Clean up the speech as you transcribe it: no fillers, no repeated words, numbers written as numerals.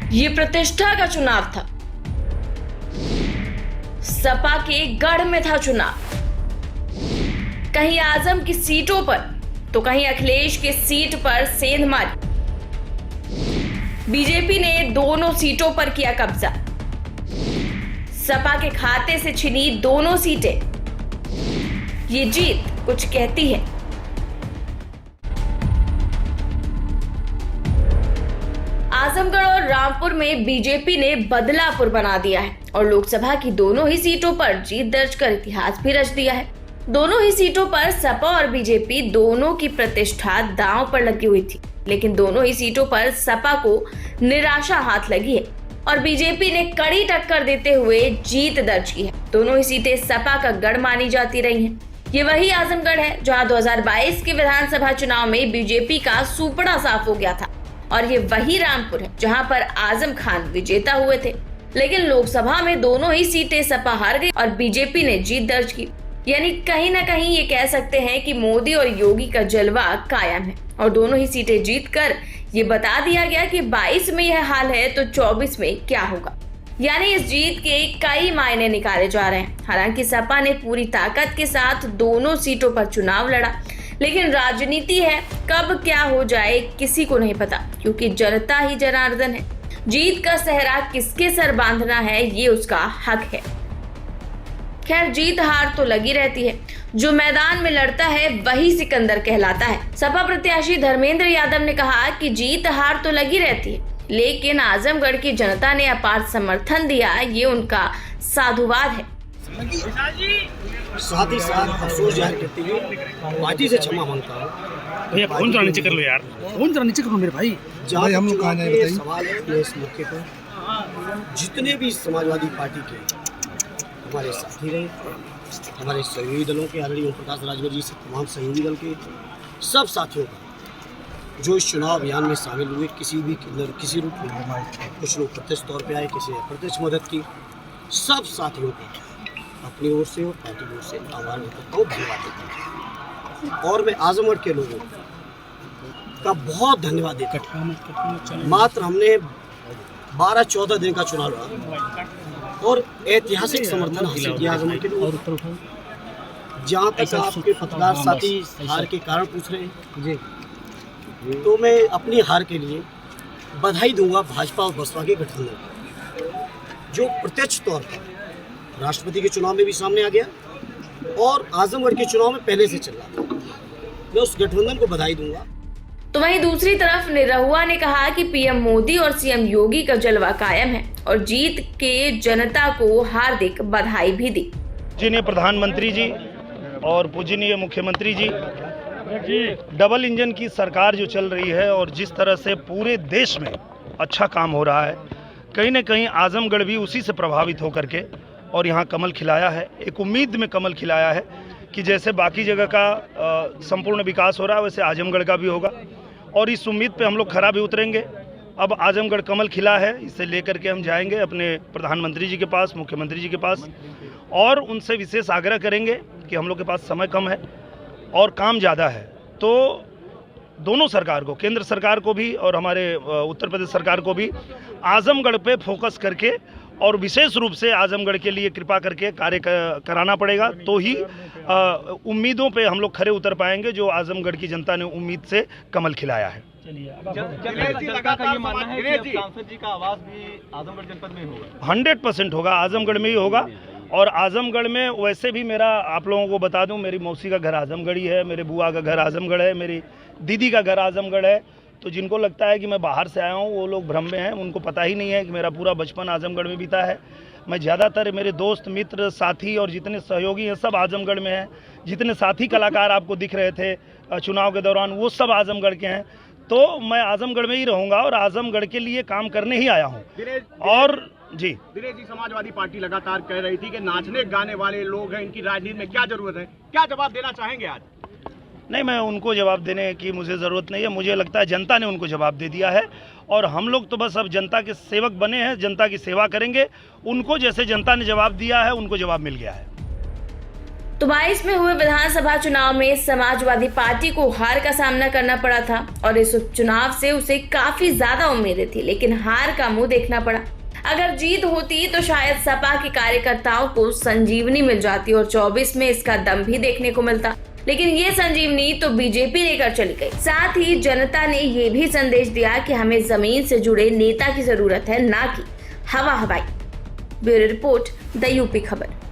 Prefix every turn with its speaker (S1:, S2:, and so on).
S1: ये प्रतिष्ठा का चुनाव था। सपा के गढ़ में था चुनाव, कहीं आजम की सीटों पर तो कहीं अखिलेश की सीट पर सेंध मारी। बीजेपी ने दोनों सीटों पर किया कब्जा। सपा के खाते से छिनी दोनों सीटें। ये जीत कुछ कहती है। आजमगढ़ और रामपुर में बीजेपी ने बदलापुर बना दिया है और लोकसभा की दोनों ही सीटों पर जीत दर्ज कर इतिहास भी रच दिया है। दोनों ही सीटों पर सपा और बीजेपी दोनों की प्रतिष्ठा दांव पर लगी हुई थी, लेकिन दोनों ही सीटों पर सपा को निराशा हाथ लगी है और बीजेपी ने कड़ी टक्कर देते हुए जीत दर्ज की है। दोनों ही सीटें सपा का गढ़ मानी जाती रही हैं। ये वही आजमगढ़ है जहां 2022 के विधानसभा चुनाव में बीजेपी का सुपड़ा साफ हो गया था, और ये वही रामपुर है जहां पर आजम खान विजेता हुए थे, लेकिन लोकसभा में दोनों ही सीटें सपा हार गई और बीजेपी ने जीत दर्ज की। यानी कहीं ना कहीं ये कह सकते हैं कि मोदी और योगी का जलवा कायम है और दोनों ही सीटें जीतकर ये बता दिया गया कि 22 में यह हाल है तो 24 में क्या होगा। यानी इस जीत के कई मायने निकाले जा रहे हैं। हालांकि सपा ने पूरी ताकत के साथ दोनों सीटों पर चुनाव लड़ा, लेकिन राजनीति है, कब क्या हो जाए किसी को नहीं पता, क्योंकि जनता ही जनार्दन है। जीत का सेहरा किसके सर बांधना है ये उसका हक है। खैर, जीत हार तो लगी रहती है, जो मैदान में लड़ता है वही सिकंदर कहलाता है। सपा प्रत्याशी धर्मेंद्र यादव ने कहा कि जीत हार तो लगी रहती है, लेकिन आजमगढ़ की जनता ने अपार समर्थन दिया, ये उनका साधुवाद है।
S2: साथ ही साथ अफसोस जाहिर करते हुए पार्टी से क्षमा मांगता हूँ।
S3: भैया फोन जरा नीचे कर लो यार, फोन जरा नीचे करो मेरे भाई।
S2: जहाँ हम लोग बताइए सवाल है इस मौके पर, जितने भी समाजवादी पार्टी के हमारे साथी रहे, हमारे सहयोगी दलों के आदरणीय ओम प्रकाश राजभर जी से तमाम सहयोगी दल के सब साथियों का जो इस चुनाव अभियान में शामिल हुए, किसी रूप में, कुछ लोग प्रत्यक्ष तौर पे आए, किसी ने अप्रत्यक्ष मदद की, सब साथियों का अपनी ओर से और पार्टी की ओर से आभार व्यक्त करता हूँ, धन्यवाद देता हूँ। और मैं आजमगढ़ के लोगों का बहुत धन्यवाद देता हूँ। मात्र हमने 12-14 दिन का चुनाव लड़ा और ऐतिहासिक समर्थन हासिल किया आजमगढ़ के लोगों। जहाँ तक आपके पत्रकार साथी हार के कारण पूछ रहे हैं, तो मैं अपनी हार के लिए बधाई दूंगा भाजपा और बसपा के गठबंधन को, जो प्रत्यक्ष तौर पर राष्ट्रपति के चुनाव में भी सामने आ गया और आजमगढ़ के चुनाव में पहले से चल रहा था। मैं उस गठबंधन को बधाई दूंगा।
S1: तो वहीं दूसरी तरफ निरहुआ ने कहा कि पीएम मोदी और सीएम योगी का जलवा कायम है और जीत के जनता को हार्दिक बधाई भी दी।
S3: पूजनीय प्रधानमंत्री जी और पूजनीय मुख्यमंत्री जी, डबल इंजन की सरकार जो चल रही है और जिस तरह से पूरे देश में अच्छा काम हो रहा है, कहीं न कहीं आजमगढ़ भी उसी से प्रभावित होकर के और यहाँ कमल खिलाया है। एक उम्मीद में कमल खिलाया है कि जैसे बाकी जगह का संपूर्ण विकास हो रहा है वैसे आजमगढ़ का भी होगा, और इस उम्मीद पे हम लोग खरा भी उतरेंगे। अब आजमगढ़ कमल खिला है, इसे लेकर के हम जाएंगे अपने प्रधानमंत्री जी के पास, मुख्यमंत्री जी के पास, और उनसे विशेष आग्रह करेंगे कि हम लोग के पास समय कम है और काम ज़्यादा है, तो दोनों सरकार को, केंद्र सरकार को भी और हमारे उत्तर प्रदेश सरकार को भी आजमगढ़ पे फोकस करके और विशेष रूप से आजमगढ़ के लिए कृपा करके कार्य कराना पड़ेगा, तो ही उम्मीदों पे हम लोग खरे उतर पाएंगे जो आजमगढ़ की जनता ने उम्मीद से कमल खिलाया है। 100% होगा, आजमगढ़ में ही होगा। और आजमगढ़ में वैसे भी मेरा, आप लोगों को बता दूं, मेरी मौसी का घर आजमगढ़ ही है, मेरे बुआ का घर आजमगढ़ है, मेरी दीदी का घर आजमगढ़ है। तो जिनको लगता है कि मैं बाहर से आया हूँ वो लोग भ्रम में हैं, उनको पता ही नहीं है कि मेरा पूरा बचपन आजमगढ़ में बीता है। मैं ज़्यादातर मेरे दोस्त मित्र साथी और जितने सहयोगी हैं सब आजमगढ़ में हैं। जितने साथी कलाकार आपको दिख रहे थे चुनाव के दौरान वो सब आजमगढ़ के हैं। तो मैं आजमगढ़ में ही रहूँगा और आजमगढ़ के लिए काम करने ही आया हूँ। और जी
S4: दिनेश जी, समाजवादी पार्टी लगातार कह रही थी कि नाचने गाने वाले लोग हैं, इनकी राजनीति में क्या जरूरत है, क्या जवाब देना चाहेंगे आज?
S3: नहीं, मैं उनको जवाब देने की मुझे ज़रूरत नहीं है। मुझे लगता है जनता ने उनको जवाब दे दिया है और हम लोग तो बस अब जनता के सेवक बने हैं, जनता की सेवा करेंगे। उनको जैसे जनता ने जवाब दिया है उनको जवाब मिल गया है।
S1: तो 22 में हुए विधानसभा चुनाव में समाजवादी पार्टी को हार का सामना करना पड़ा था और इस उपचुनाव से उसे काफी ज्यादा उम्मीदें थी, लेकिन हार का मुंह देखना पड़ा। अगर जीत होती तो शायद सपा के कार्यकर्ताओं को संजीवनी मिल जाती और 24 में इसका दम भी देखने को मिलता, लेकिन ये संजीवनी तो बीजेपी लेकर चली गई। साथ ही जनता ने ये भी संदेश दिया कि हमें जमीन से जुड़े नेता की जरूरत है, ना कि हवा हवाई। ब्यूरो रिपोर्ट, द यूपी खबर।